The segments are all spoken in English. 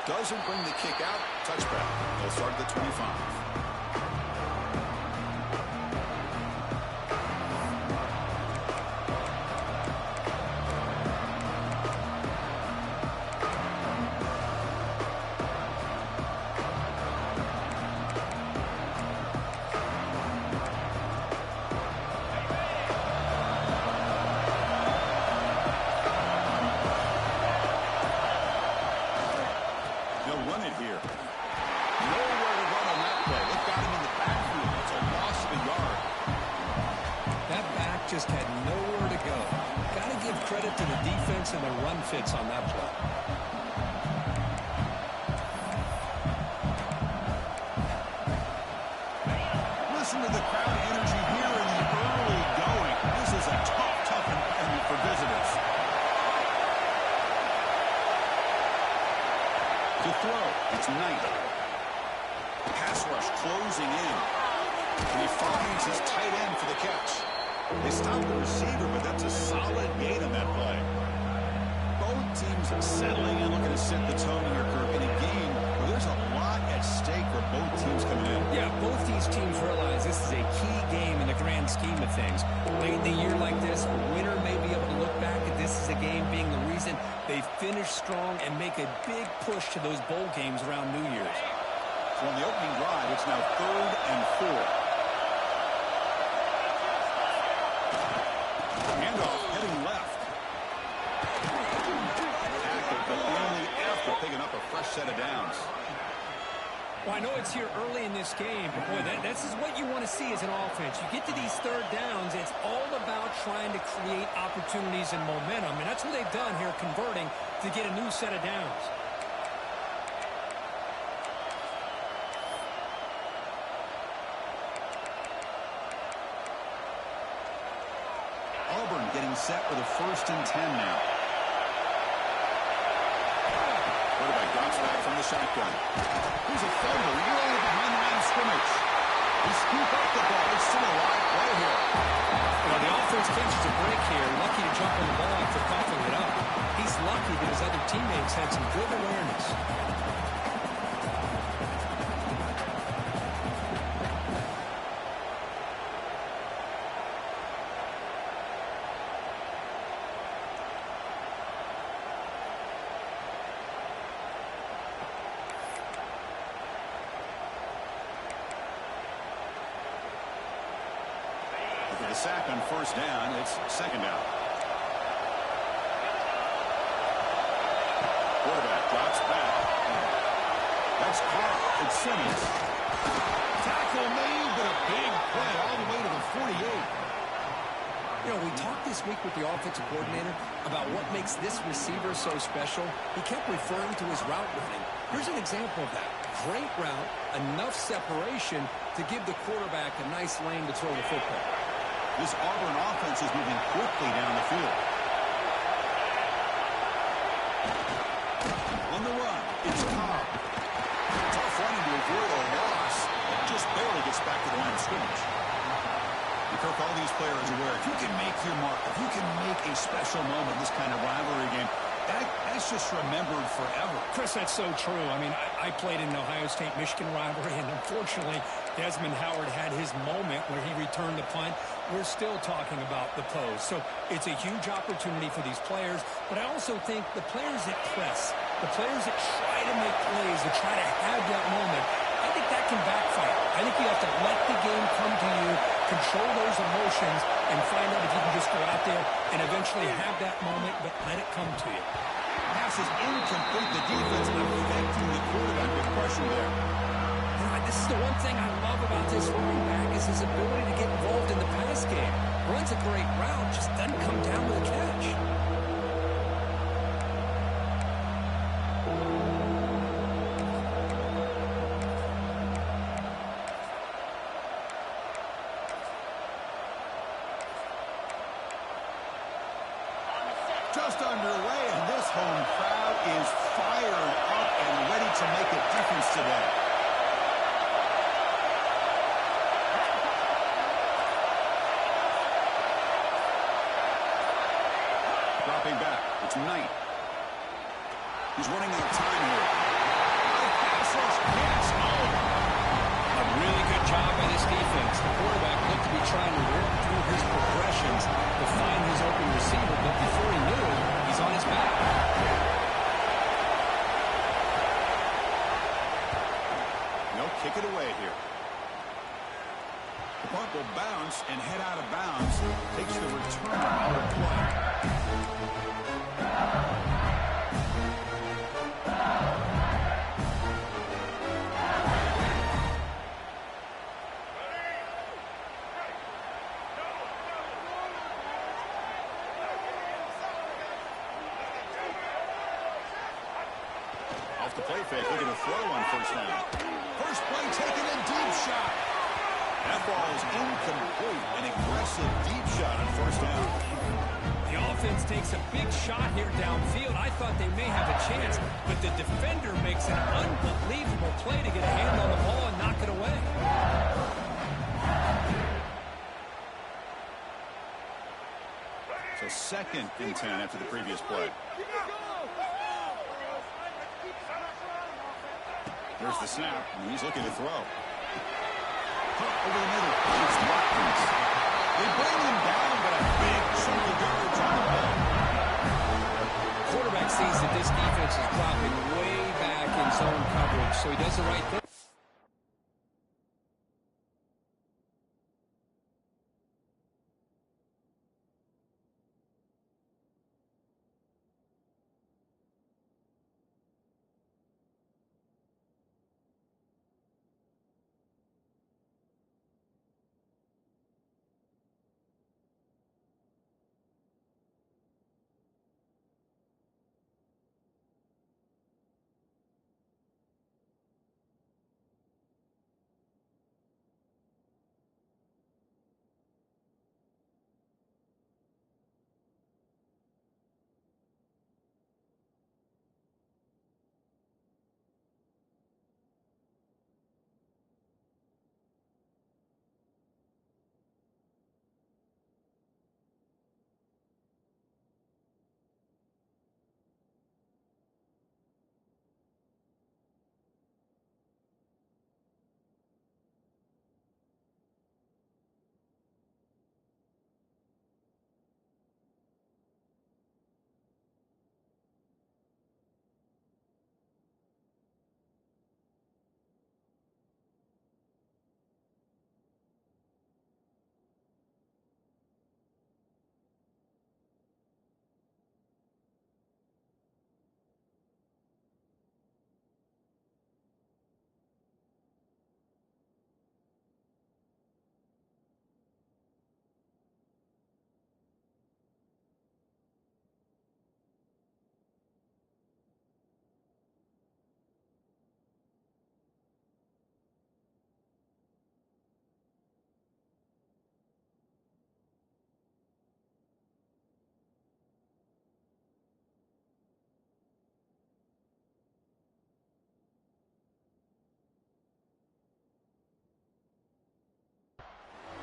Doesn't bring the kick out. Touchback. They'll start at the 25. Just had nowhere to go. Got to give credit to the defense and the run fits on that play. Listen to the crowd energy here in the early going. This is a tough environment for visitors. To throw, it's Knight. Pass rush closing in. And he finds his tight end for the catch. They stop the receiver, but that's a solid gain on that play. Both teams settling in, looking to set the tone here, Kirk, in a game where there's a lot at stake for both teams coming in. Yeah, both these teams realize this is a key game in the grand scheme of things. Late in the year like this, a winner may be able to look back at this as a game being the reason they finish strong and make a big push to those bowl games around New Year's. So on the opening drive, it's now 3rd and 4. Handoff heading left. Tackled, but only after picking up a fresh set of downs. Well, I know it's here early in this game, but boy, this is what you want to see as an offense. You get to these 3rd downs, it's all about trying to create opportunities and momentum, and that's what they've done here, converting to get a new set of downs. Auburn getting set with a 1st and 10 now. Quarterback drops back from the shotgun. Here's a fumble early behind the line of scrimmage. They scoop up the ball. It's still a live play here. Well, the offense catches a break here. Lucky to jump on the ball after coughing it up. He's lucky that his other teammates had some good awareness. The sack on 1st down. It's 2nd down. Quarterback drops back. That's Carr. It's Simmons. Tackle made, but a big play all the way to the 48. You know, we talked this week with the offensive coordinator about what makes this receiver so special. He kept referring to his route running. Here's an example of that. Great route, enough separation to give the quarterback a nice lane to throw the football. This Auburn offense is moving quickly down the field. On the run, it's Cobb. Tough running to avoid a loss. Just barely gets back to the line of scrimmage. And Kirk, all these players are aware, if you can make your mark, if you can make a special moment in this kind of rivalry game, that's just remembered forever. Chris, that's so true. I mean, I played in the Ohio State-Michigan rivalry, and unfortunately, Desmond Howard had his moment where he returned the punt. We're still talking about the pose. So it's a huge opportunity for these players, but I also think the players that press, the players that try to make plays, that try to have that moment, I think that can backfire. I think you have to let the game come to you, control those emotions, and find out if you can just go out there and eventually have that moment, but let it come to you. Pass is incomplete. The defense affecting the quarterback with pressure there. This is the one thing I love about this running back is his ability to get involved in the pass game. Runs a great route, just doesn't come down with a catch. Just underway, and this home crowd is fired up and ready to make a difference today. Dropping back, it's Knight. He's running out of time here. job by this defense. The quarterback looked to be trying to work through his progressions to find his open receiver, but before he knew it, he's on his back. They'll kick it away here. The punt will bounce and head out of bounds. Takes the return out of play. Off the play fake, looking to throw on first down. First play taken in, deep shot. That ball is incomplete. An aggressive deep shot on first down. The offense takes a big shot here downfield. I thought they may have a chance, but the defender makes an unbelievable play to get a hand on the ball and knock it away. So 2nd and 10 after the previous play. There's the snap, and he's looking to throw. Over the middle, it's Watkins. They bring him down, but a big chunk of yards on the ball. Quarterback sees that this defense is dropping way back in zone coverage, so he does the right thing.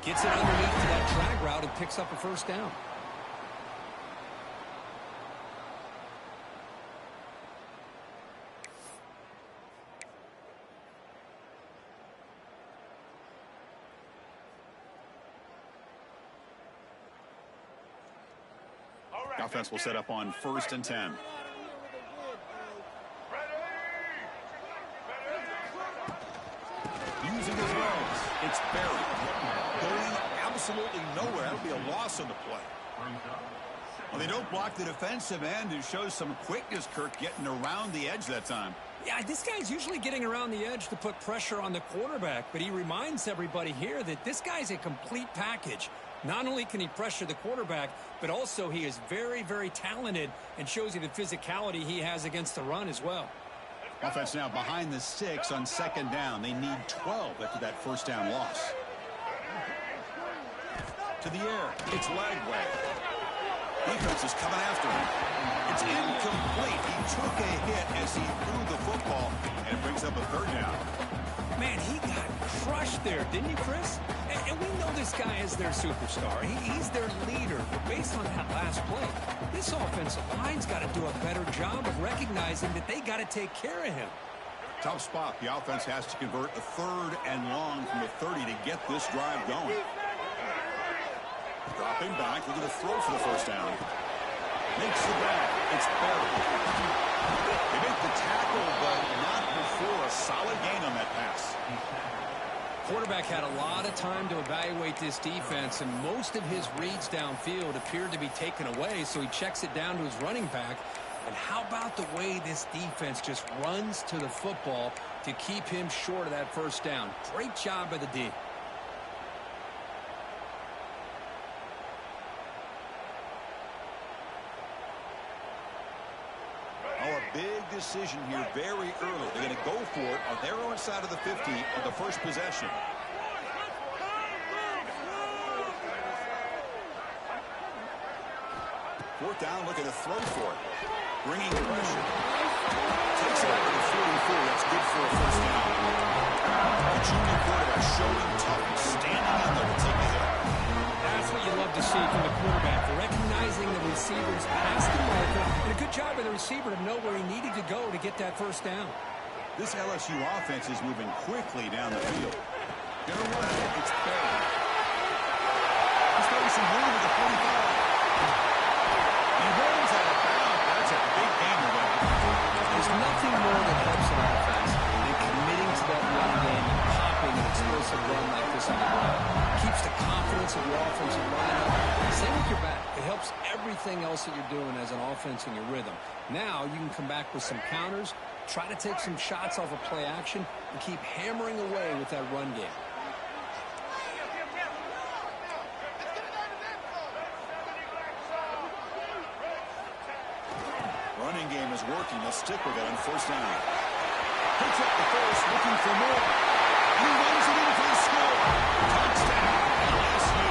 Gets it underneath to that drag route and picks up a first down. Offense will set up on 1st and 10. Using his legs. It's Barry. Going absolutely nowhere. That would be a loss on the play. Well, they don't block the defensive end, who shows some quickness, Kirk, getting around the edge that time. Yeah, this guy's usually getting around the edge to put pressure on the quarterback, but he reminds everybody here that this guy's a complete package. Not only can he pressure the quarterback, but also he is very, very talented and shows you the physicality he has against the run as well. Offense now behind the 6 on 2nd down. They need 12 after that first down loss. To the air. It's Lagway. Defense is coming after him. It's incomplete. He took a hit as he threw the football, and it brings up a 3rd down. Man, he got crushed there, didn't you, Chris? And we know this guy is their superstar. He's their leader. But based on that last play, this offensive line's got to do a better job of recognizing that they got to take care of him. Tough spot. The offense has to convert a 3rd and long from the 30 to get this drive going. Dropping back, looking to throw for the first down. Makes the grab. It's buried. They make the tackle, but not before a solid gain on that pass. Quarterback had a lot of time to evaluate this defense, and most of his reads downfield appeared to be taken away, so he checks it down to his running back. And how about the way this defense just runs to the football to keep him short of that first down? Great job by the D. Oh, a big decision here very early. They're going to go for it on their own side of the 50 on the first possession. Fourth down, looking to throw for it. Bringing pressure. Takes it out to the 44. That's good for a first down. The junior quarterback showing toughness, standing in there to take the hit. That's what you love to see from the quarterback, recognizing the receiver's past the marker, and a good job by the receiver to know where he needed to go to get that first down. This LSU offense is moving quickly down the field. Gonna run it. It's buried. He's getting some room at the 45. He rolls out of bounds. That's a big gain of that. There's nothing more that helps an offense than committing to that run game and popping an explosive run like this on the ground. Keeps the confidence of your offensive line up. Same with your back. It helps everything else that you're doing as an offense in your rhythm. Now you can come back with some counters, try to take some shots off of play action, and keep hammering away with that run game. Running game is working. They'll stick with it on first down. Picks up the first, looking for more. And he runs it in for the score. Touchdown, LSU.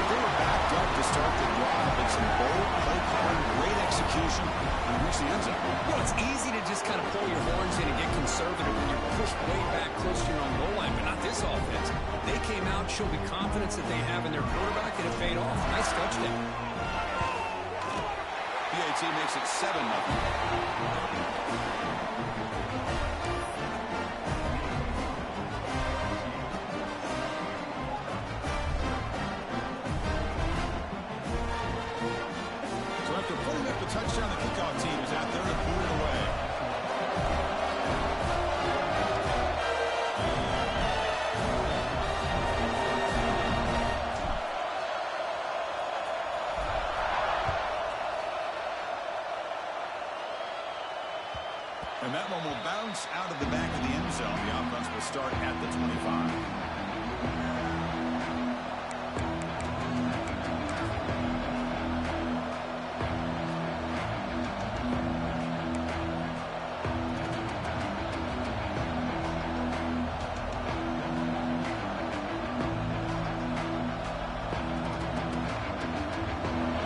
They were backed up to start the drive, but some bold play calling, great execution, and reach the end zone. Well, it's easy to just kind of pull your horns in and get conservative when you're pushed way back close to your own goal line, but not this offense. They came out, showed the confidence that they have in their quarterback, and it paid off. Nice touchdown. PAT makes it 7-0. So after putting up the touchdown, the kickoff team is out there to put it away. And that one will bounce out of the back of the end zone. The offense will start at the 25.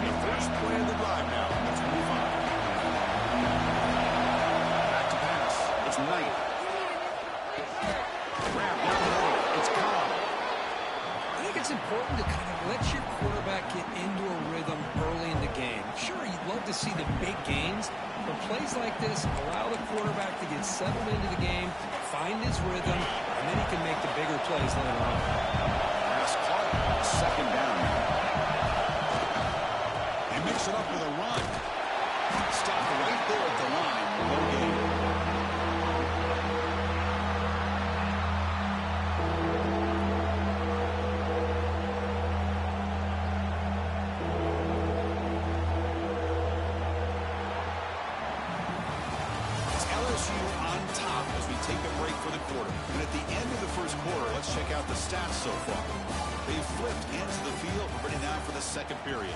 The first play of the drive now, the 25. Knight. Grab down the middle. It's Cobb. I think it's important to kind of let your quarterback get into a rhythm early in the game. Sure, you'd love to see the big gains, but plays like this allow the quarterback to get settled into the game, find his rhythm, and then he can make the bigger plays later on. Pass caught. Second down. They mix it up with a run. Stop right there at the line. No gain. On top as we take a break for the quarter. And at the end of the first quarter, let's check out the stats so far. They've flipped into the field. We're ready now for the second period.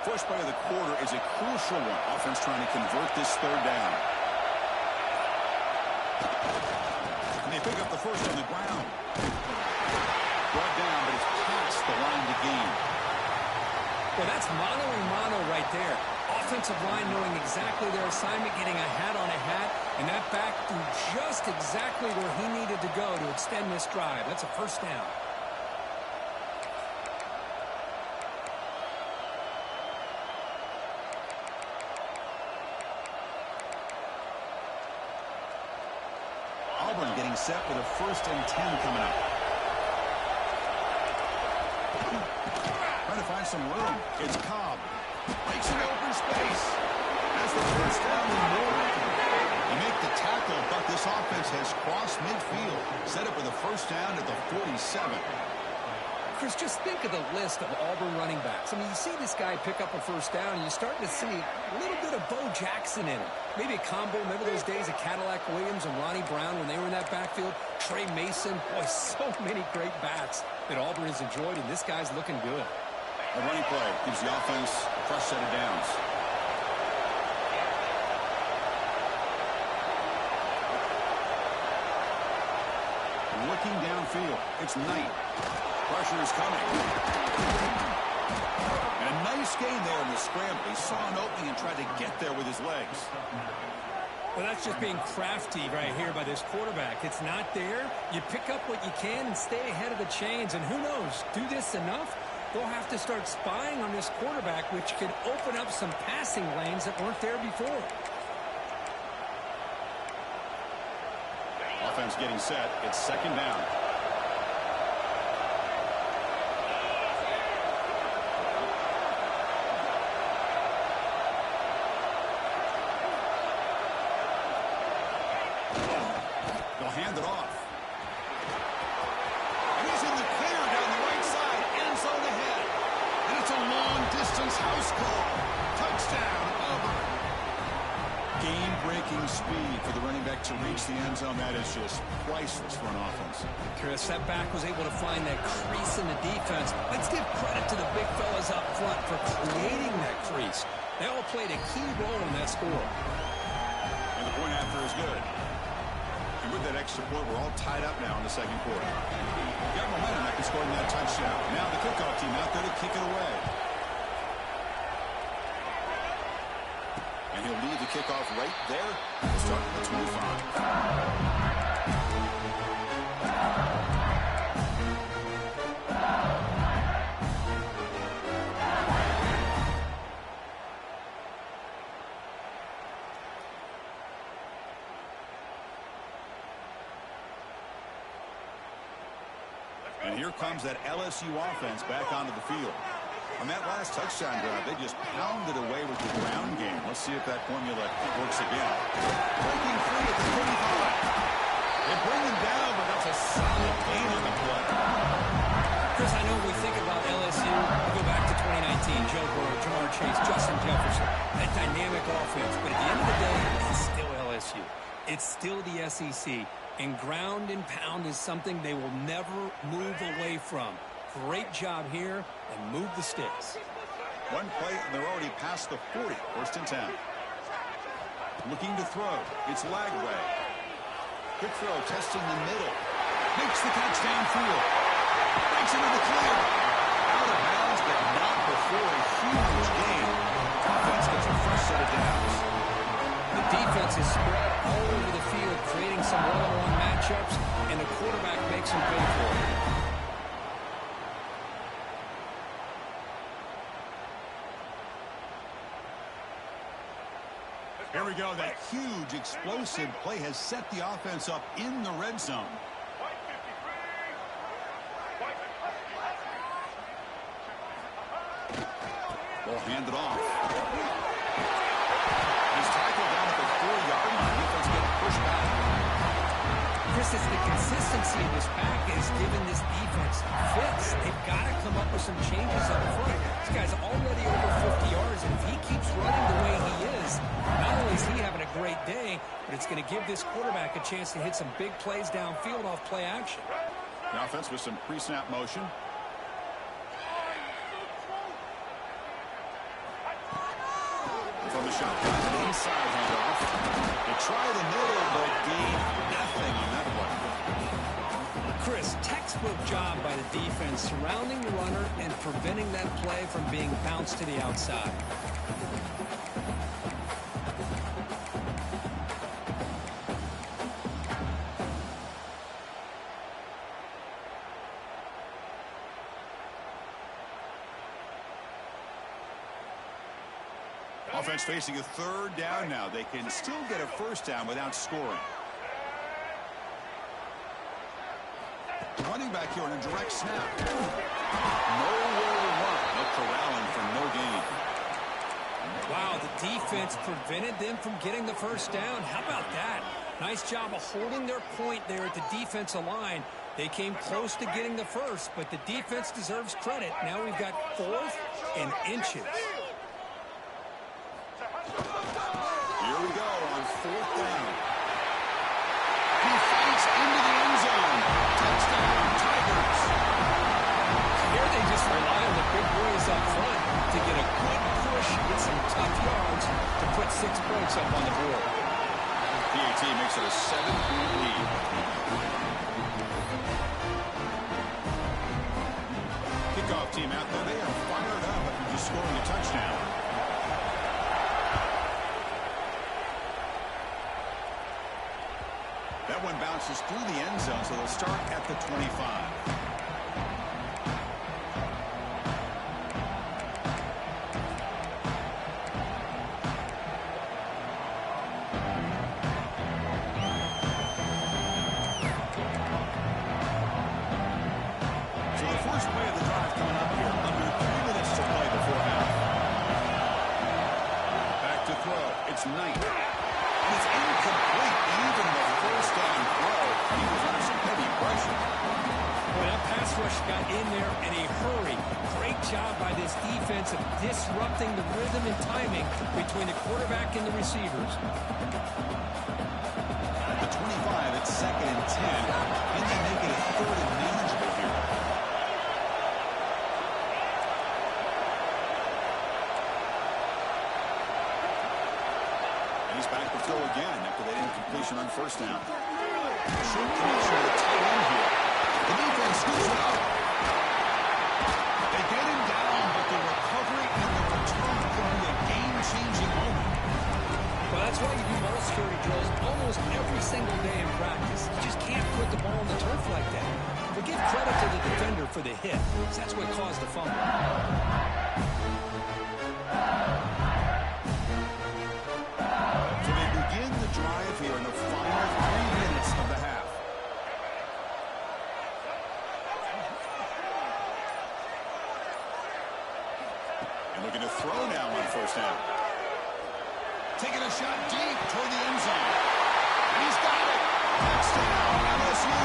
First play of the quarter is a crucial one. Offense trying to convert this third down. And they pick up the first on the ground. Brought down, but it's past the line to gain. Well, that's mano-a-mano right there. Offensive line knowing exactly their assignment, getting a hat on a hat, and that back threw just exactly where he needed to go to extend this drive. That's a first down. Auburn getting set with a 1st and 10 coming up. Trying to find some room. It's Cobb. Makes an open space. Has the first down and more. You make the tackle, but this offense has crossed midfield. Set up with a first down at the 47. Chris, just think of the list of Auburn running backs. I mean, you see this guy pick up a first down, and you're starting to see a little bit of Bo Jackson in it. Maybe a combo. Remember those days of Cadillac Williams and Ronnie Brown when they were in that backfield? Trey Mason. Boy, so many great backs that Auburn has enjoyed, and this guy's looking good. A running play gives the offense a fresh set of downs. Looking downfield. It's Knight. Pressure is coming. And a nice gain there in the scramble. He saw an opening and tried to get there with his legs. Well, that's just being crafty right here by this quarterback. It's not there. You pick up what you can and stay ahead of the chains. And who knows, do this enough, they'll have to start spying on this quarterback, which could open up some passing lanes that weren't there before. Offense getting set. It's 2nd down. They'll hand it off. And he's in the clear down the right side. End zone ahead. And it's a long-distance house call. Touchdown, Auburn. Game-breaking speed for the running back to reach the end zone. That is just priceless for an offense. Chris, that back was able to find that crease in the defense. Let's give credit to the big fellas up front for creating that crease. They all played a key role in that score. And the point after is good. And with that extra point, we're all tied up now in the 2nd quarter. Got momentum that can score in that touchdown. Now the kickoff team out there to kick it away. And he'll lead the kickoff right there. We'll start at the 25. And here comes that LSU offense back onto the field. On that last touchdown drive, they just pounded away with the ground game. Let's see if that formula works again. Breaking free at the 35. They bring him down, but that's a solid gain on the play. Chris, I know we think about LSU. We go back to 2019, Joe Burrow, Jamar Chase, Justin Jefferson, that dynamic offense. But at the end of the day, it's still LSU. It's still the SEC. And ground and pound is something they will never move away from. Great job here, and move the sticks. One play, and they're already past the 40. 1st and 10. Looking to throw. It's Lagway. Quick throw, testing the middle. Makes the catch downfield. Breaks into the clear. Out of bounds, but not before a huge gain. Offense gets a fresh set of downs. The defense is spread all over the field, creating some one-on-one matchups, and the quarterback makes them pay for it. Here we go. That huge, explosive play has set the offense up in the red zone. Ball handed off. He's tackled down at the 4-yard line. Defense getting pushed back. Chris, it's the consistency of this back is giving this defense fits. They've got to come up with some changes up front. This guy's already over 50 yards, and if he keeps running the way he is, not only is he having a great day, but it's going to give this quarterback a chance to hit some big plays downfield off play action. The offense with some pre-snap motion. From the shotgun, an inside handoff. They try the middle, but gain nothing on that one. Chris, textbook job by the defense surrounding the runner and preventing that play from being bounced to the outside. Offense facing a third down now. They can still get a first down without scoring. Running back here on a direct snap. Nowhere to run. No corralling for no gain. Wow, the defense prevented them from getting the first down. How about that? Nice job of holding their point there at the defensive line. They came close to getting the first, but the defense deserves credit. Now we've got 4th and inches. Here we go on 4th down. He fights into the end zone. Touchdown, Tigers. Here they just rely on the big boys up front to get a good push, get some tough yards to put 6 points up on the board. PAT makes it a 7-point lead. Kickoff team out there. They are fired up after just scoring a touchdown. That one bounces through the end zone, so they'll start at the 25. So the first play of the drive coming up here, under 3 minutes to play before half. Back to throw. It's Knight. And it's incomplete. Even the first down throw, he was under some heavy pressure. Well, that pass rush got in there in a hurry. Great job by this defense of disrupting the rhythm and timing between the quarterback and the receivers. At the 25, it's 2nd and 10. And they make it a 3rd and manageable here. And he's back to throw again after that incompletion on first down. Short connection to the tight end here. The defense scoops it up. They get him down, but the recovery and the return could be a game-changing moment. Well, that's why you do ball security drills almost every single day in practice. You just can't put the ball on the turf like that. But give credit to the defender for the hit, because that's what caused the fumble. So they begin the drive here in the final 3 minutes of the half. And looking to throw now on first down. Taking a shot deep toward the end zone. And he's got it. Touchdown, LSU.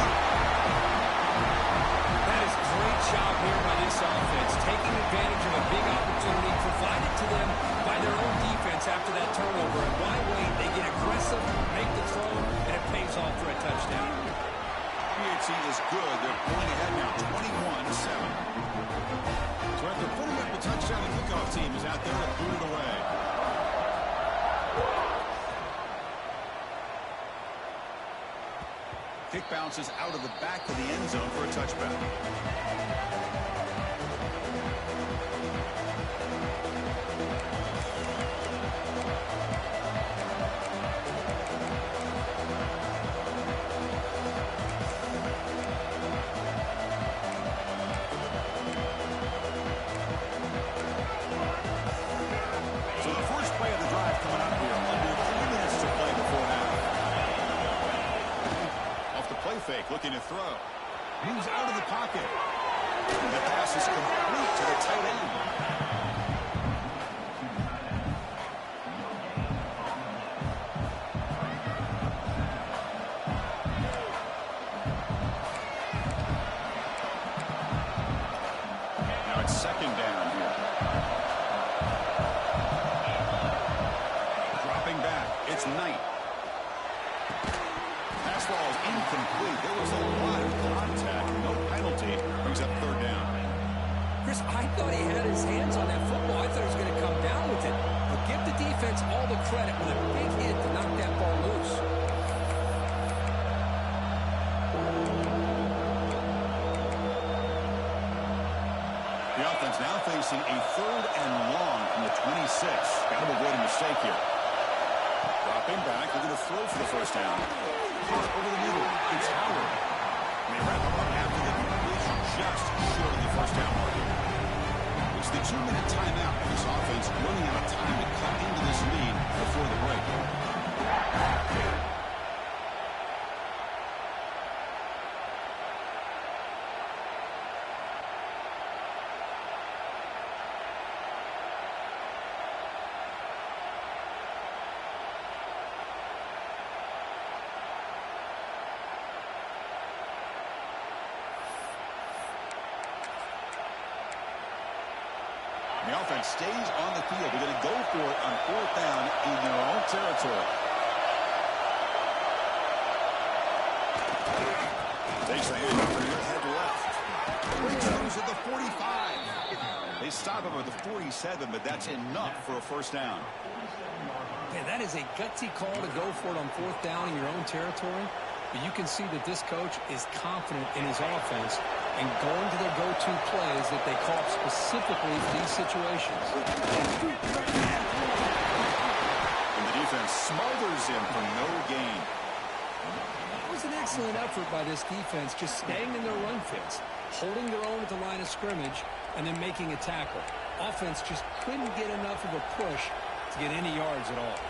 That is a great job here by this offense, taking advantage of a big opportunity provided to them by their own defense after that turnover. And why wait? They get aggressive, make the throw, and it pays off for a touchdown. PHC is good. They're going ahead now, 21-7. So after putting up a touchdown, the kickoff team is out there to boot it away. Kick bounces out of the back of the end zone for a touchback. So the first play of the drive coming up here, under 3 minutes to play before half. Off the play fake, looking to throw. He's out of the pocket. And the pass is complete to the tight end. Now it's 2nd down here. Dropping back, it's Knight. Pass ball is incomplete. There was a lot of contact. No penalty. Brings up 3rd down. Chris, I thought he had his hands on that football. I thought he was going to come down with it. But give the defense all the credit with a big hit to knock that ball loose. The offense now facing a 3rd and long from the 26. Got to avoid a mistake here. Dropping back, looking to throw for the first down. Over the middle, it's Howard. And they wrap him up after the completion, just short of the first down marker. It's the 2-minute timeout, and this offense running out of time to cut into this lead before the break. The offense stays on the field. They're going to go for it on 4th down in their own territory. Takes the handoff and he'll head left. Breaks at the 45. They stop him at the 47, but that's enough for a first down. Man, that is a gutsy call to go for it on 4th down in your own territory. But you can see that this coach is confident in his offense and going to their go-to plays that they call specifically for these situations. And the defense smothers him for no gain. It was an excellent effort by this defense, just staying in their run fits, holding their own at the line of scrimmage, and then making a tackle. Offense just couldn't get enough of a push to get any yards at all.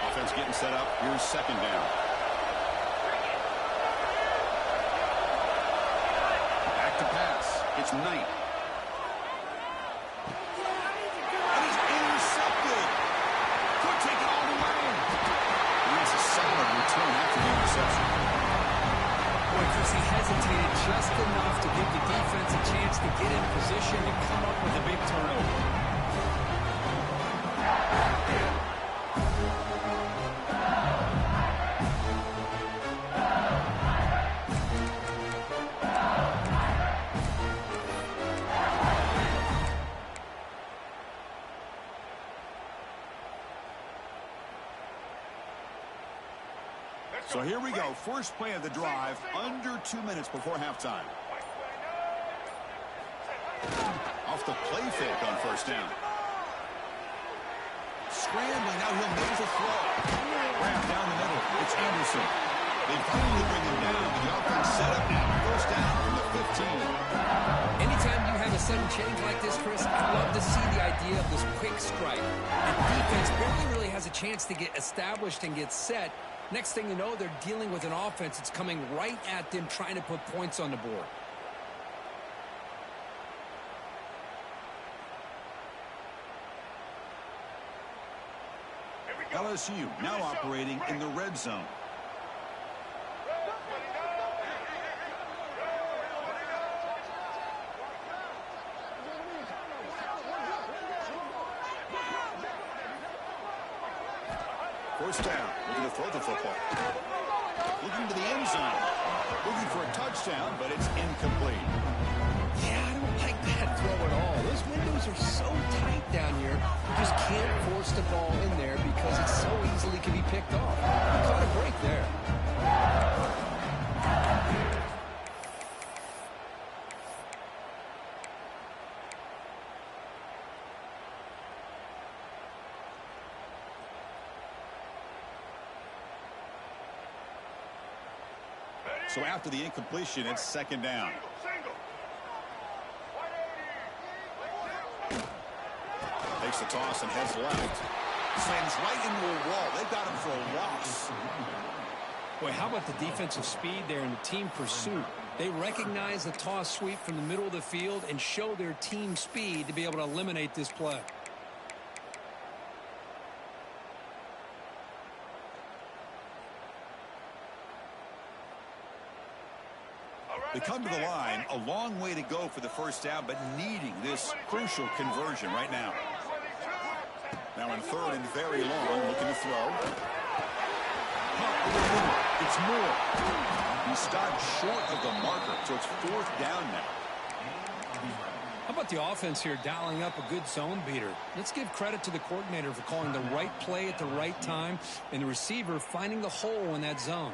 Offense getting set up. Here's 2nd down. Back to pass. It's Knight. And he's intercepted. Could take it all the way. And that's a solid return after the interception. Boy, Chris, he hesitated just enough to give the defense a chance to get in position and come up with a big turnover. So here we go. First play of the drive, under 2 minutes before halftime. Off the play fake on 1st down. Scrambling, now he'll make the throw. Wrapped down the middle. It's Anderson. They finally bring him down, but the offense set up now. 1st down from the 15. Anytime you have a sudden change like this, Chris, I love to see the idea of this quick strike. The defense barely really has a chance to get established and get set. Next thing you know, they're dealing with an offense that's coming right at them, trying to put points on the board. LSU now operating in the red zone. First down, looking to throw the football. Looking to the end zone. Looking for a touchdown, but it's incomplete. Yeah, I don't like that throw at all. Those windows are so tight down here. You just can't force the ball in there because it so easily can be picked off. You caught a break there. So after the incompletion, it's 2nd down. Takes the toss and heads left. Slams right into a wall. They've got him for a loss. Boy, how about the defensive speed there in the team pursuit? They recognize the toss sweep from the middle of the field and show their team speed to be able to eliminate this play. They come to the line, a long way to go for the first down, but needing this crucial conversion right now. Now in 3rd and very long, looking to throw. It's Moore. He stopped short of the marker, so it's 4th down now. How about about the offense here dialing up a good zone beater? Let's give credit to the coordinator for calling the right play at the right time and the receiver finding the hole in that zone.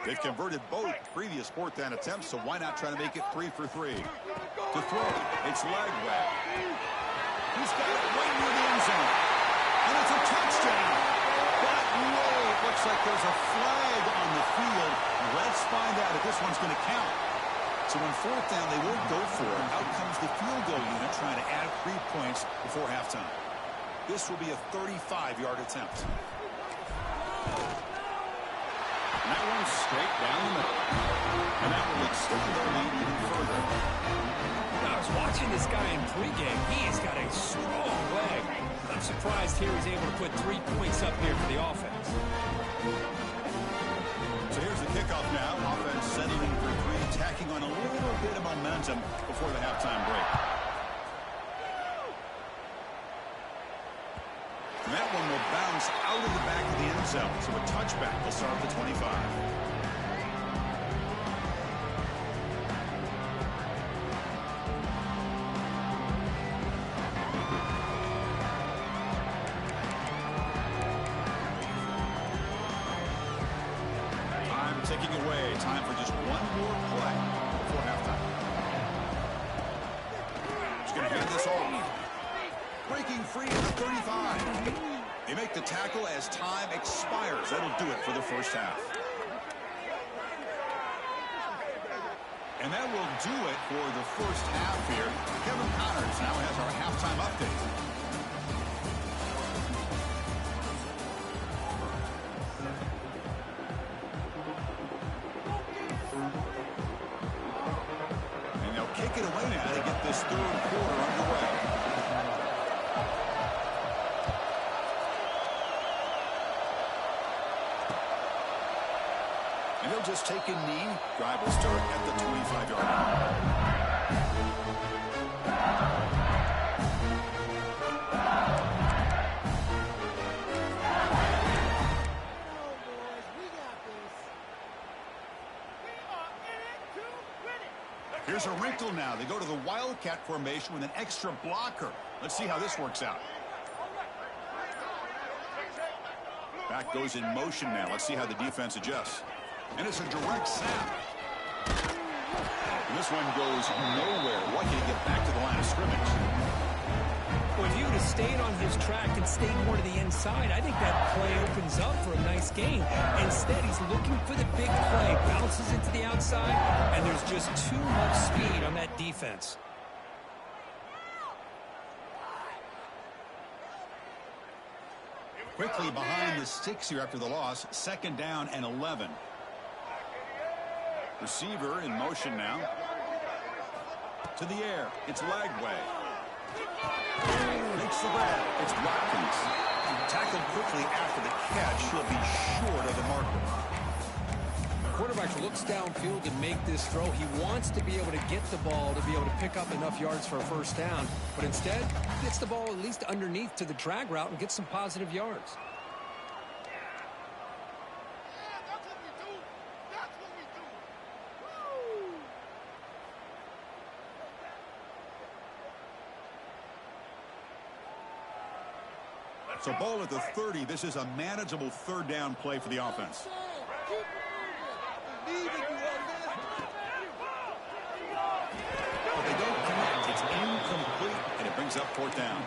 They've converted both previous fourth down attempts, so why not try to make it 3 for 3? To throw, it's Lagway. He's got it right near the end zone. And it's a touchdown. But no, it looks like there's a flag on the field. Let's find out if this one's going to count. So on fourth down, they won't go for it. Out comes the field goal unit trying to add 3 points before halftime. This will be a 35-yard attempt. And that one's straight down the middle. And that will extend their lead even further. I was watching this guy in pregame. He has got a strong leg. I'm surprised here he's able to put 3 points up here for the offense. So here's the kickoff now. Offense setting in for 3, tacking on a little bit of momentum before the halftime break. And that one will bounce out of the back of the end zone. So a touchback will start at the 25. Time ticking away. Time for just one more play before halftime. He's going to hand this off. Breaking free at the 35. They make the tackle as time expires. That'll do it for the first half. And that will do it for the first half here. Kevin Connors now has our halftime update. And they'll kick it away now to get this third quarter underway. And they'll just take a knee. Drive will start at the 25-yard line. Here's a wrinkle now. They go to the Wildcat formation with an extra blocker. Let's see how this works out. Back goes in motion now. Let's see how the defense adjusts. And it's a direct snap. And this one goes nowhere. Lucky to get back to the line of scrimmage. Well, if he would have stayed on his track and stayed more to the inside, I think that play opens up for a nice gain. Instead, he's looking for the big play. Bounces into the outside, and there's just too much speed on that defense. Quickly behind the sticks here after the loss. 2nd down and 11. Receiver in motion now. To the air. It's Lagway. Makes the grab. It's Watkins. Tackled quickly after the catch. He'll be short of the marker. The quarterback looks downfield to make this throw. He wants to be able to get the ball to be able to pick up enough yards for a first down. But instead, gets the ball at least underneath to the drag route and gets some positive yards. So ball at the 30. This is a manageable 3rd down play for the offense. But they don't connect. It's incomplete, and it brings up 4th down.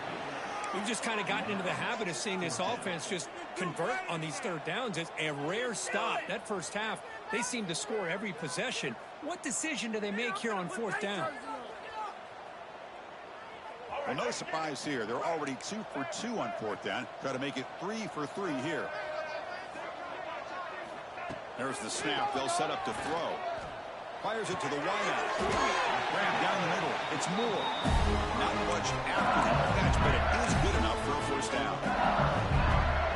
We've just kind of gotten into the habit of seeing this offense just convert on these 3rd downs. It's a rare stop. That first half, they seem to score every possession. What decision do they make here on 4th down? Well, no surprise here. They're already 2 for 2 on 4th down. Try to make it 3 for 3 here. There's the snap. They'll set up to throw. Fires it to the wideout. Grab down the middle. It's Moore. Not much after the catch, but it is good enough for a first down.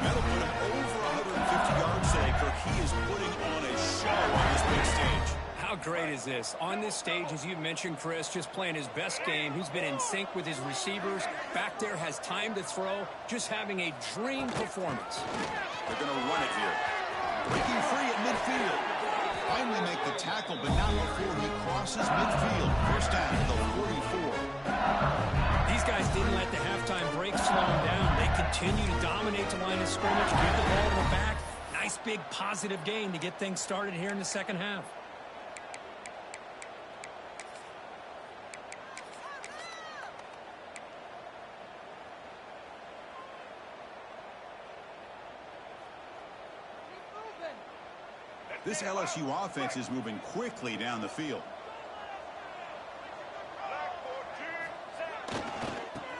That'll put him over 150 yards today, Kirk. he is putting on a show on this big stage. How great is this? On this stage, as you mentioned, Chris, just playing his best game. He's been in sync with his receivers. Back there, has time to throw. Just having a dream performance. They're going to run it here. Breaking free at midfield. Finally make the tackle, but not before he crosses midfield. First down to the 44. These guys didn't let the halftime break slow them down. They continue to dominate the line of scrimmage, give the ball to the back. Nice big positive gain to get things started here in the second half. This LSU offense is moving quickly down the field.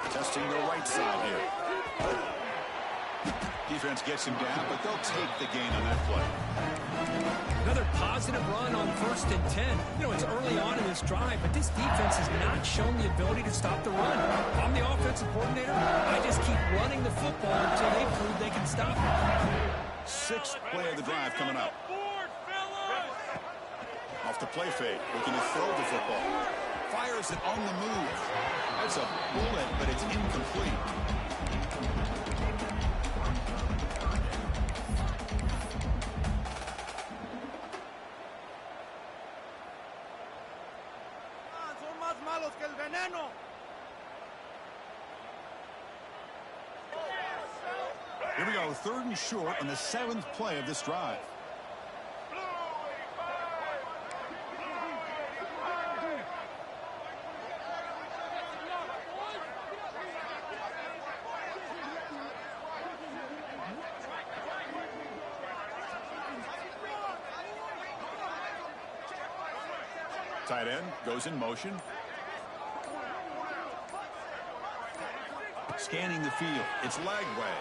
Testing the right side here. Defense gets him down, but they'll take the gain on that play. Another positive run on 1st and 10. You know, it's early on in this drive, but this defense has not shown the ability to stop the run. If I'm the offensive coordinator, I just keep running the football until they prove they can stop it. Sixth play of the drive coming up. Off the play fake, looking to throw the football. Fires it on the move. That's a bullet, but it's incomplete. Son más malos que el veneno. Here we go, 3rd and short on the 7th play of this drive. Tight end goes in motion. Scanning the field. It's Lagway.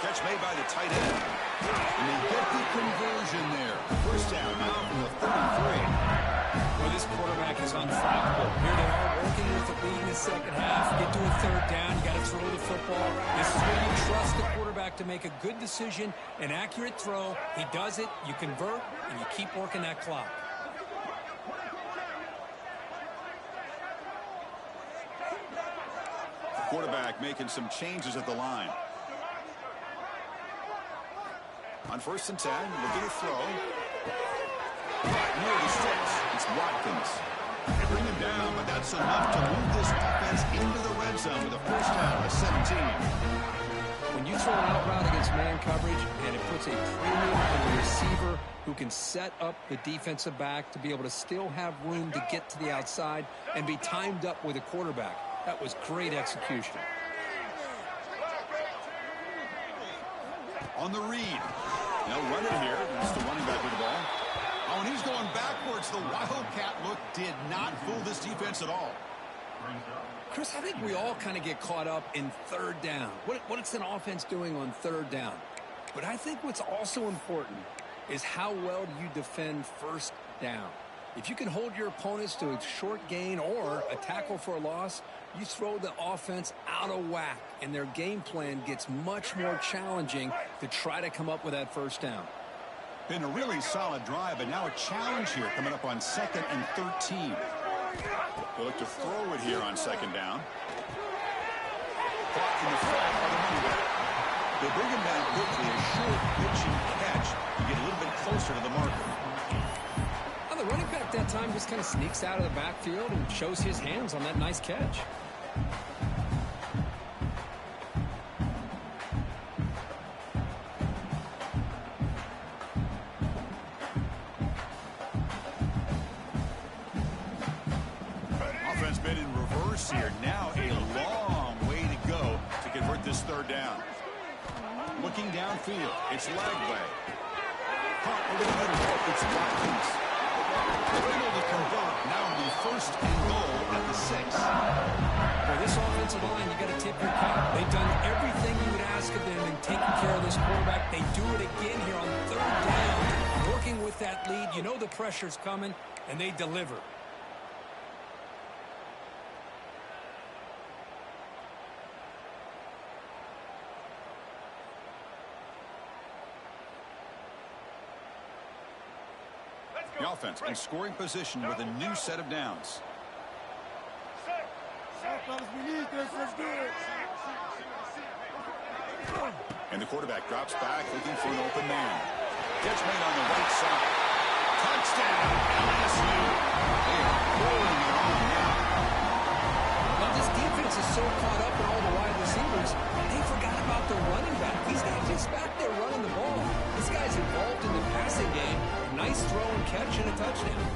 Catch made by the tight end. And they get the conversion there. First down now from the 33. Well, this quarterback is unflappable. Here they are working with the lead in the second half. Get to a 3rd down. You got to throw the football. This is where you trust the quarterback to make a good decision, an accurate throw. He does it, you convert, and you keep working that clock. Quarterback making some changes at the line. On 1st and 10, looking to throw. Near the sticks, it's Watkins. They bring him down, but that's enough to move this offense into the red zone with a first down at 17. When you throw an out route against man coverage, and it puts a premium on the receiver who can set up the defensive back to be able to still have room to get to the outside and be timed up with a quarterback. That was great execution. On the read. They'll run it here. That's the running back with the ball. Oh, and he's going backwards. The Wildcat look did not fool this defense at all. Chris, I think we all kind of get caught up in 3rd down. What's an offense doing on 3rd down? But I think what's also important is how well do you defend 1st down. If you can hold your opponents to a short gain or a tackle for a loss, you throw the offense out of whack, and their game plan gets much more challenging to try to come up with that 1st down. Been a really solid drive, but now a challenge here coming up on 2nd and 13. They'll look to throw it here on 2nd down. Caught in the front by the running back. They bring him down quickly, a short pitching catch to get a little bit closer to the marker. The running back that time just kind of sneaks out of the backfield and shows his hands on that nice catch. Offense been in reverse here. Now a long way to go to convert this 3rd down. Looking downfield, it's Lagway. Caught over the middle, it's Watkins. They're able to convert. Now the 1st and goal at the 6. For this offensive line, you got to tip your cap. They've done everything you would ask of them in taking care of this quarterback. They do it again here on 3rd down. Working with that lead, you know the pressure's coming, and they deliver. offense in scoring position with a new set of downs. And the quarterback drops back looking for an open man. Catch made on the right side. Touchdown, LSU. They are rolling it on now. Well, this defense is so caught up in all the wide receivers, they forgot about the running back. He's not just back there running the ball. This guy's involved in the passing game. Nice throw and catch and a touchdown.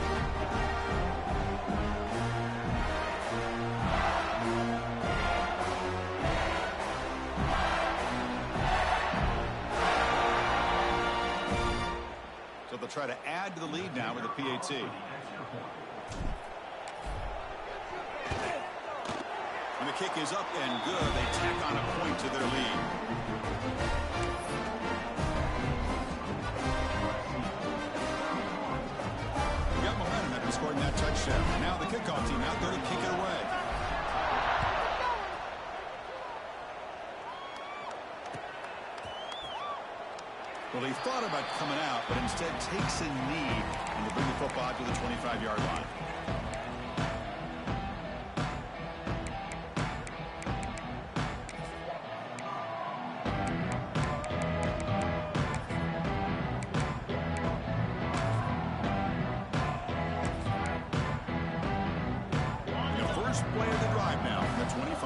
So they'll try to add to the lead now with a PAT. When the kick is up and good, they tack on a point to their lead. We got momentum after scoring that touchdown. Now the kickoff team out there to kick it away. Well, he thought about coming out, but instead takes a knee and to bring the football to the 25-yard line. The first play of the drive now from the 25.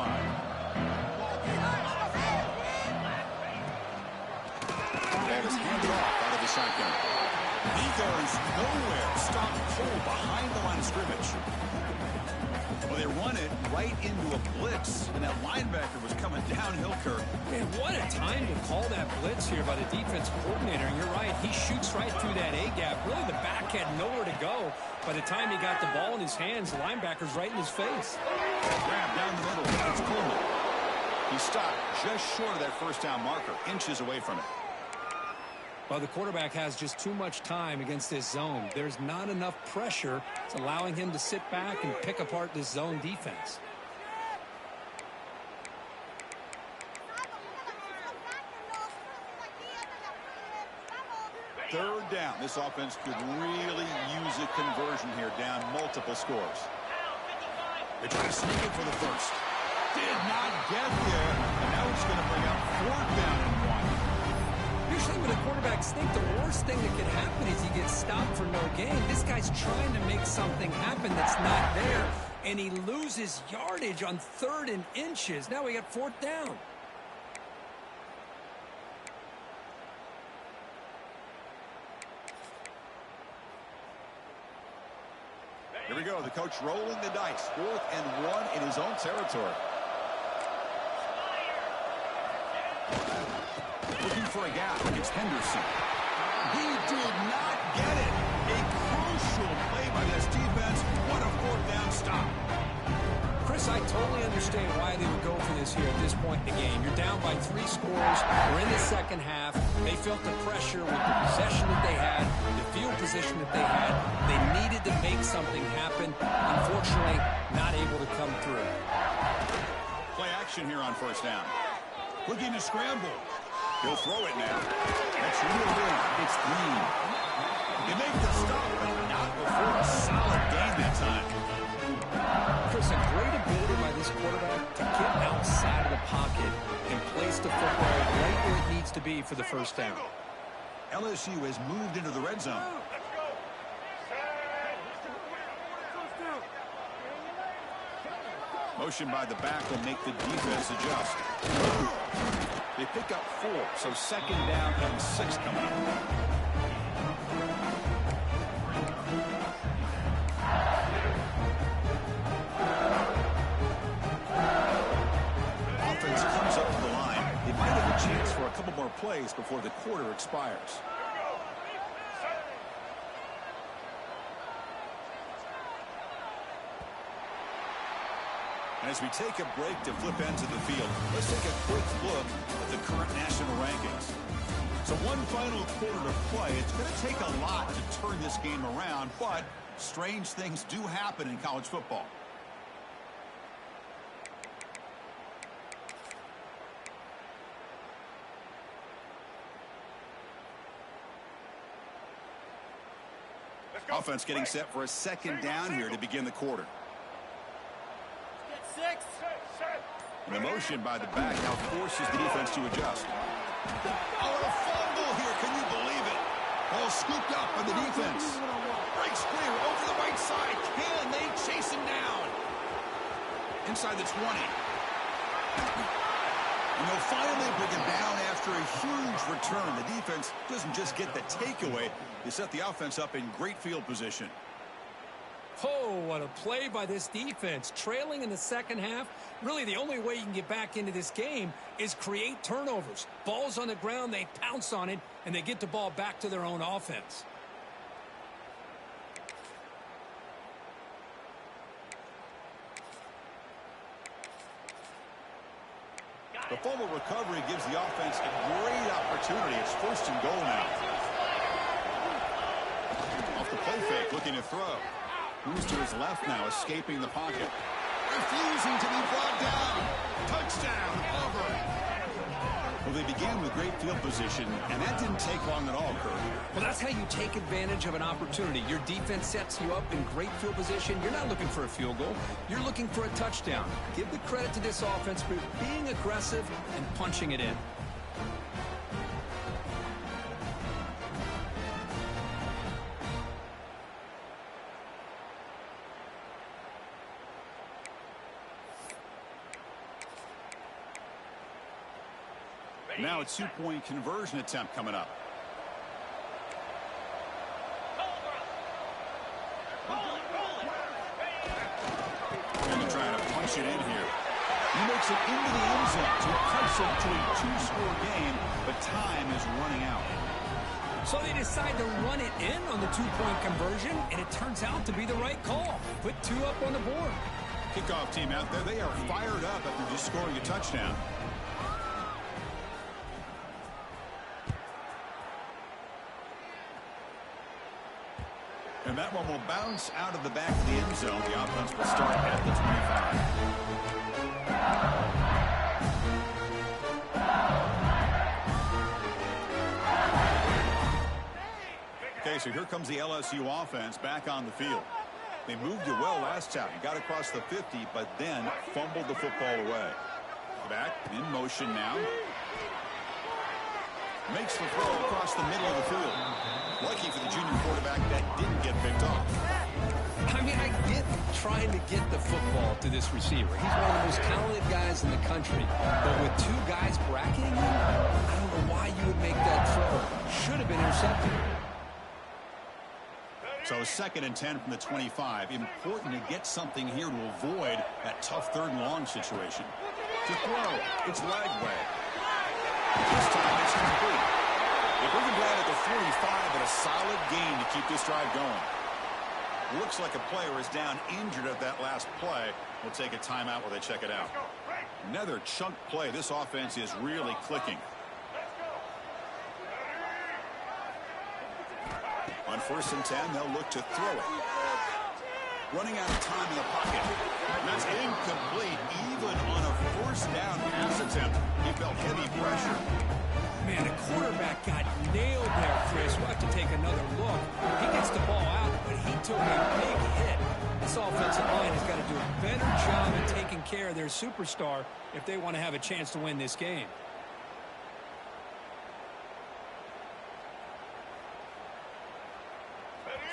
Ball is handed off out of the shotgun. He goes nowhere. Stop cold behind the line of scrimmage. Well, they run it right into a blitz, and that linebacker was coming downhill, Kirk. Man, what a time to call that blitz here by the defense coordinator. And you're right, he shoots right through that A-gap. Really, the back had nowhere to go. By the time he got the ball in his hands, the linebacker's right in his face. Grab down the middle. It's Coleman. He stopped just short of that first down marker, inches away from it. Well, the quarterback has just too much time against this zone. There's not enough pressure. It's allowing him to sit back and pick apart this zone defense. Third down. This offense could really use a conversion here, down multiple scores. They try to sneak it for the first. Did not get there. And now it's going to bring up fourth down and 1. Usually when a quarterback's think, the worst thing that can happen is he gets stopped for no gain. This guy's trying to make something happen that's not there, and he loses yardage on 3rd and inches. Now we got 4th down. Here we go. The coach rolling the dice. 4th and 1 in his own territory. Looking for a gap. It's Henderson. He did not get it. A crucial play by this defense. What a 4th down stop. Chris, I totally understand why they would go for this here at this point in the game. You're down by 3 scores. We're in the second half. They felt the pressure with the possession that they had, the field position that they had. They needed to make something happen. Unfortunately, not able to come through. Play action here on 1st down. Looking to scramble. He'll throw it now. That's real big. It's Green. They make the stop, but not before a solid gain that time. Chris, a great ability by this quarterback to get outside of the pocket and place the football right where it needs to be for the 1st down. LSU has moved into the red zone. Motion by the back will make the defense adjust. They pick up 4, so 2nd down and 6 coming up. Offense comes up to the line. They might have a chance for a couple more plays before the quarter expires. And as we take a break to flip ends of the field, let's take a quick look at the current national rankings. So one final quarter to play. It's going to take a lot to turn this game around, but strange things do happen in college football. offense getting set for a second down here to begin the quarter. Get 6. And the motion by the back now forces the defense to adjust. Oh, a fumble here. Can you believe it? Ball scooped up by the defense. Breaks clear over the right side. Can they chase him down? Inside the 20. And they'll finally bring him down after a huge return. The defense doesn't just get the takeaway. They set the offense up in great field position. Oh, what a play by this defense. Trailing in the second half. Really, the only way you can get back into this game is create turnovers. Ball's on the ground, they pounce on it, and they get the ball back to their own offense. The fumble recovery gives the offense a great opportunity. It's 1st and goal now. Off the play fake, looking to throw. Moves to his left now, escaping the pocket. Refusing to be brought down. Touchdown, Auburn. Well, they began with great field position, and that didn't take long at all, Kirk. Well, that's how you take advantage of an opportunity. Your defense sets you up in great field position. You're not looking for a field goal. You're looking for a touchdown. Give the credit to this offense for being aggressive and punching it in. Now a 2-point conversion attempt coming up. And they're trying to punch it in here. He makes it into the end zone to punch it to a 2-score game, but time is running out. So they decide to run it in on the 2-point conversion, and it turns out to be the right call. Put 2 up on the board. Kickoff team out there, they are fired up after just scoring a touchdown. And that one will bounce out of the back of the end zone. The offense will start at the 25. Okay, so here comes the LSU offense back on the field. They moved it well last time. Got across the 50, but then fumbled the football away. Back in motion now. Makes the throw across the middle of the field. Lucky for the junior quarterback that didn't get picked off. I mean, I get trying to get the football to this receiver. He's one of the most talented guys in the country. But with 2 guys bracketing him, I don't know why you would make that throw. Should have been intercepted. So 2nd and 10 from the 25. Important to get something here to avoid that tough 3rd and long situation. To throw, it's Lagway. This time it's complete. They bring him down at the 45, but a solid gain to keep this drive going. Looks like a player is down injured at that last play. We'll take a timeout while they check it out. Another chunk play. This offense is really clicking. On 1st and 10, they'll look to throw it. Running out of time in the pocket. That's incomplete, even on a 1st down pass attempt. He felt heavy pressure. Man, the quarterback got nailed there, Chris. We'll have to take another look. He gets the ball out, but he took a big hit. This offensive line has got to do a better job of taking care of their superstar if they want to have a chance to win this game.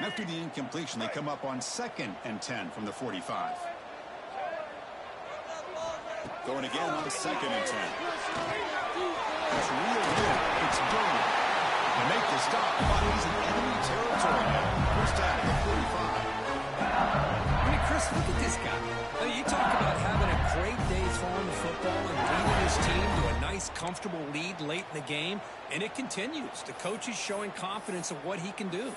After the incompletion, they come up on 2nd and 10 from the 45. Going again on 2nd and 10. It's real good. It's Durham. They make the stop, but he's in enemy territory now. 1st down at the 45. I mean, Chris, look at this guy. I mean, you talk about having a great day throwing the football and leading his team to a nice, comfortable lead late in the game, and it continues. The coach is showing confidence of what he can do.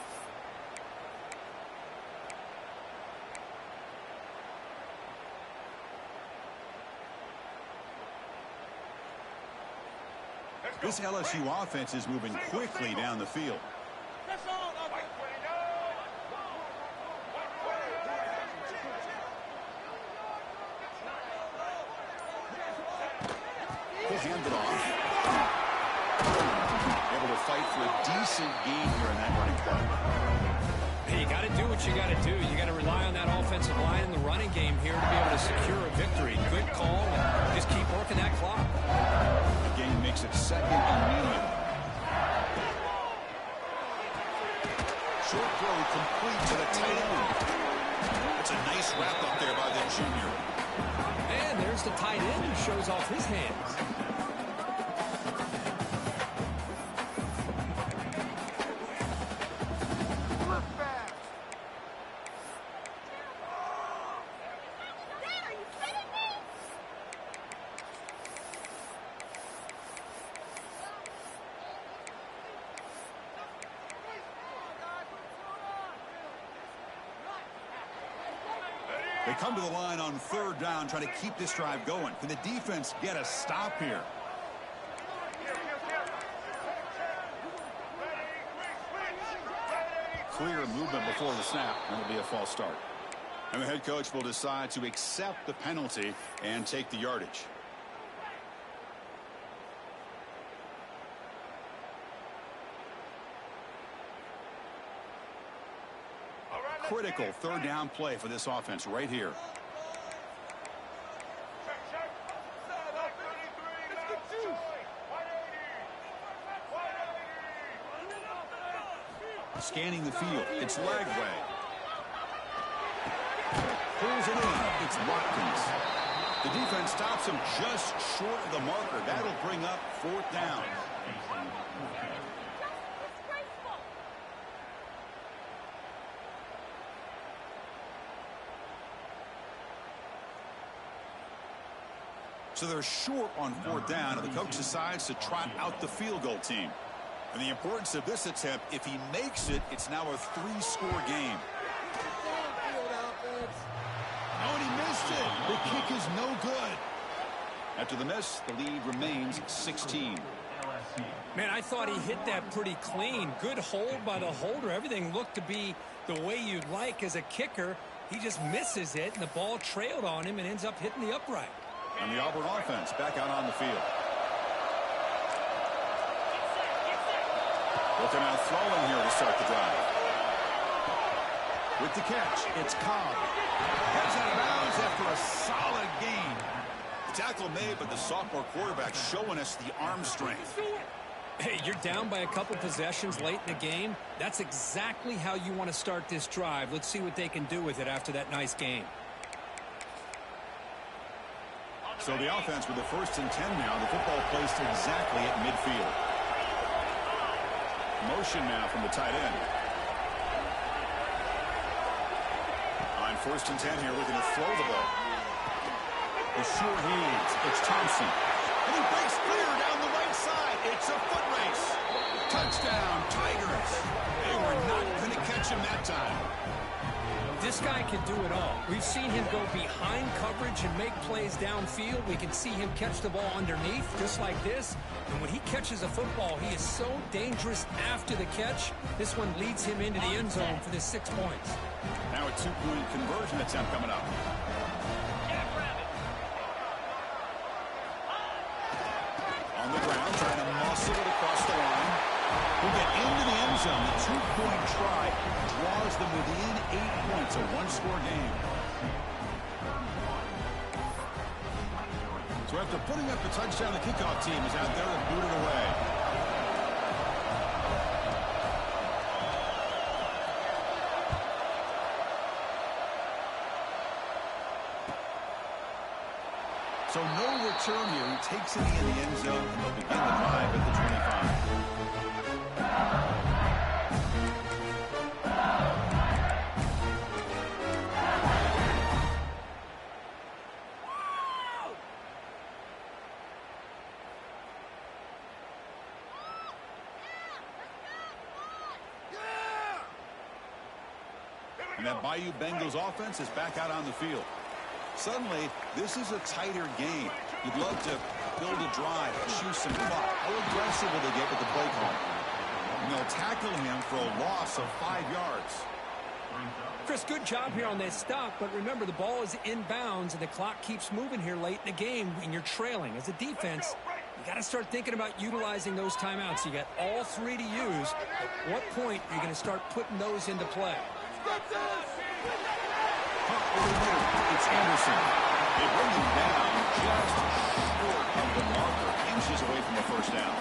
This LSU offense is moving quickly down the field. He'll hand it off. Able to fight for a decent gain here in that running play. Hey, you got to do what you got to do. You got to rely on that offensive line in the running game here to be able to secure a victory. Good call, and just keep working that clock. The game makes it 2nd and medium. Short throw complete to the tight end. It's a nice wrap up there by the junior. And there's the tight end who shows off his hands. They come to the line on 3rd down, trying to keep this drive going. Can the defense get a stop here? Clear movement before the snap, and it'll be a false start. And the head coach will decide to accept the penalty and take the yardage. Critical 3rd down play for this offense right here. Scanning the field. It's Lagway. Pulls it in. It's Watkins. The defense stops him just short of the marker. That'll bring up 4th down. So they're short on 4th down, and the coach decides to trot out the field goal team. And the importance of this attempt, if he makes it, it's now a 3-score game. Oh, and he missed it. The kick is no good. After the miss, the lead remains 16. Man, I thought he hit that pretty clean. Good hold by the holder. Everything looked to be the way you'd like as a kicker. He just misses it, and the ball trailed on him and ends up hitting the upright. And the Auburn offense back out on the field. Looking out throwing here to start the drive. With the catch, it's Cobb. Gets out of bounds after a solid gain. The tackle made, but the sophomore quarterback showing us the arm strength. Hey, you're down by a couple possessions late in the game. That's exactly how you want to start this drive. Let's see what they can do with it after that nice game. So the offense with the 1st and 10 now. The football placed exactly at midfield. Motion now from the tight end. On 1st and 10 here, looking to throw the ball. The short hands. It's Thompson. And he breaks clear down the right side. It's a foot race. Touchdown, Tigers. They were not going to catch him that time. This guy can do it all. We've seen him go behind coverage and make plays downfield. We can see him catch the ball underneath, just like this. And when he catches a football, he is so dangerous after the catch. This one leads him into the end zone for the 6 points. Now a 2-point conversion attempt coming up. On the ground, trying to muscle it across the line. We'll get into the end zone. The 2-point try draws them within 8 points, a 1-score game. So after putting up the touchdown, the kickoff team is out there and booted away. So no return here. He takes it in the end zone, and they'll begin the drive at the 25. And that Bayou Bengals offense is back out on the field. Suddenly, this is a tighter game. You'd love to build a drive, choose some clock. How aggressive will they get with the play call? And they'll tackle him for a loss of 5 yards. Chris, good job here on that stop, but remember the ball is inbounds and the clock keeps moving here late in the game when you're trailing. As a defense, you got to start thinking about utilizing those timeouts. You got all 3 to use. At what point are you going to start putting those into play? It's Anderson. They bring him down just short of the marker, inches away from the first down.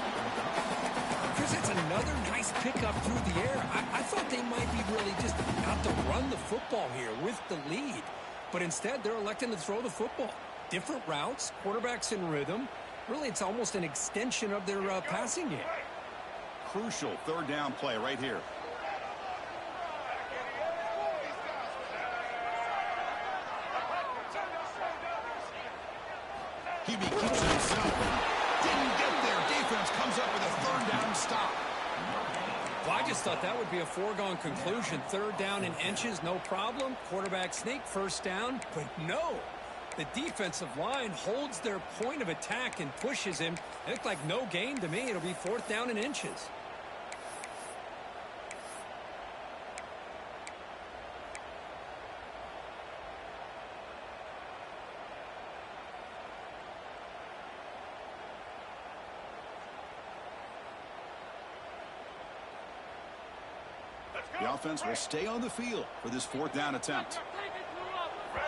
Chris, that's another nice pickup through the air. I thought they might be really just out to run the football here with the lead. But instead, they're electing to throw the football. Different routes, quarterbacks in rhythm. Really, it's almost an extension of their passing game. Crucial third down play right here. He keeps it himself. Didn't get there. Defense comes up with a third down stop. Well, I just thought that would be a foregone conclusion. Third down in inches, no problem. Quarterback sneak, first down. But no. The defensive line holds their point of attack and pushes him. It looked like no gain to me. It'll be fourth down in inches. The offense will stay on the field for this fourth down attempt.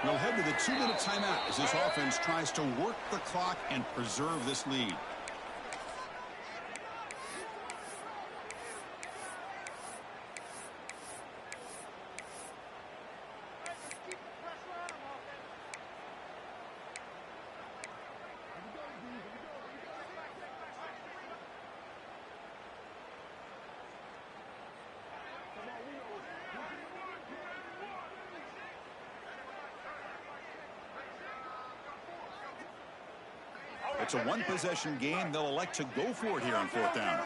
We'll head to the 2-minute timeout as this offense tries to work the clock and preserve this lead. It's a one-possession game. They'll elect to go for it here on fourth down.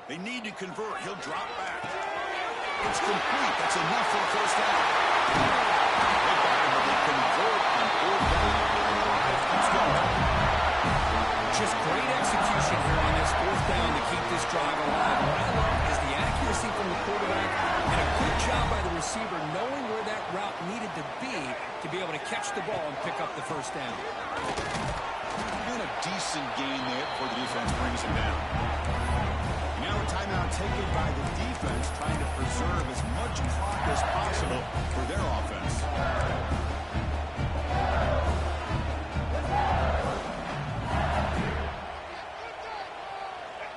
They need to convert. He'll drop back. It's complete. That's enough for a first down. They convert on fourth down. Let's go. Just great execution here on this fourth down to keep this drive alive. What I love is the accuracy from the quarterback and a good job by the receiver knowing where that route needed to be able to catch the ball and pick up the first down. And a decent gain there before the defense brings him down. Now a timeout taken by the defense, trying to preserve as much clock as possible for their offense.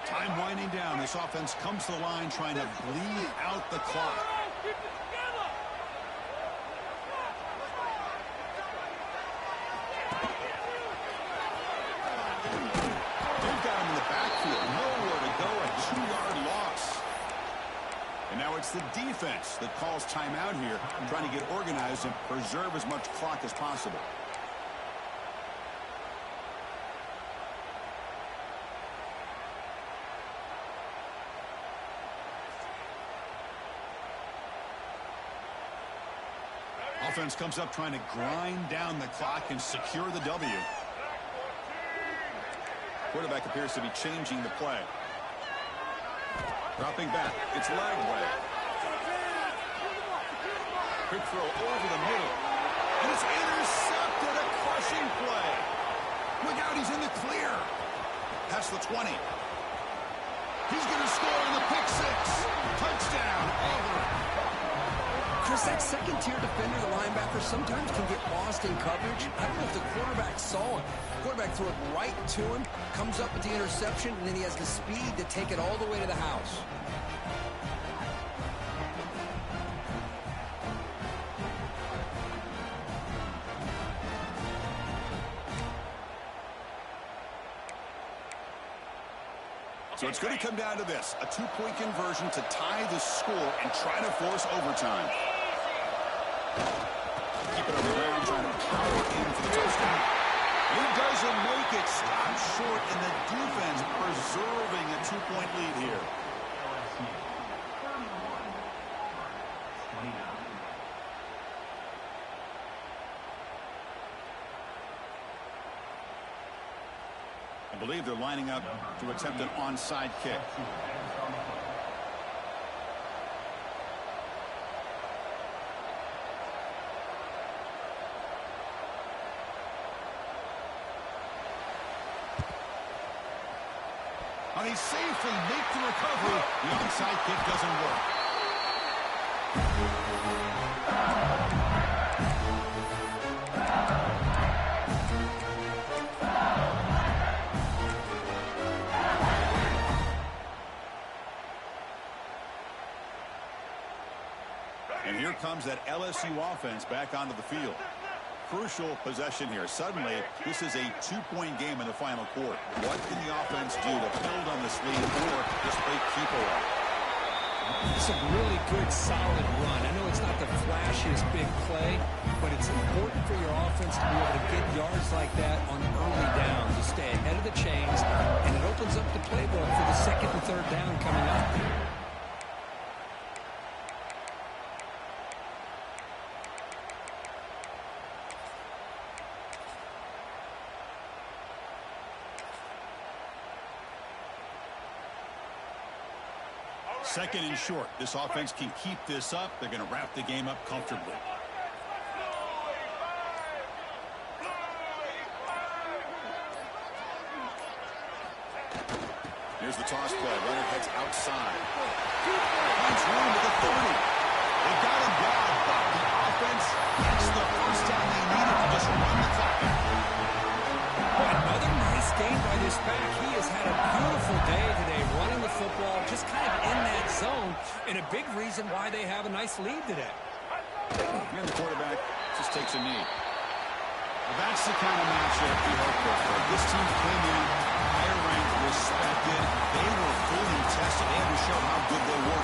Time winding down. This offense comes to the line trying to bleed out the clock. It's the defense that calls timeout here, trying to get organized and preserve as much clock as possible. Offense comes up trying to grind down the clock and secure the W. Quarterback appears to be changing the play. Dropping back. It's Lagway. Quick throw over the middle. And it's intercepted. A crushing play. Look out, he's in the clear. Past the 20. He's going to score in the pick six. Touchdown, Auburn. Chris, that second-tier defender, the linebacker, sometimes can get lost in coverage. I don't know if the quarterback saw it. The quarterback threw it right to him, comes up with the interception, and then he has the speed to take it all the way to the house. So it's going to come down to this, a two-point conversion to tie the score and try to force overtime. Keep it on the ground, trying to power in for the touchdown. He doesn't make it. Stop short, and the defense preserving a two-point lead here. I believe they're lining up to attempt an onside kick. And he safely makes the recovery. The onside kick doesn't work. And here comes that LSU offense back onto the field. Crucial possession here. Suddenly, this is a 2-point game in the final quarter. What can the offense do to build on this lead or just play keep away? It's a really good, solid run. I know it's not the flashiest big play, but it's important for your offense to be able to get yards like that on early down to stay ahead of the chains, and it opens up the playbook for the second and third down coming up. Second and short. This offense can keep this up. They're going to wrap the game up comfortably. Here's the toss play. Runner heads outside. Finds room at the 30. They got him down, but the offense gets the first down they needed to just run the clock out. Another nice game by this back. He has had a beautiful day today running the football, just kind of in that zone, and a big reason why they have a nice lead today. And the quarterback just takes a knee. Well, that's the kind of matchup we hope for. This team came in higher ranked, respected. They were fully tested. They had to show how good they were.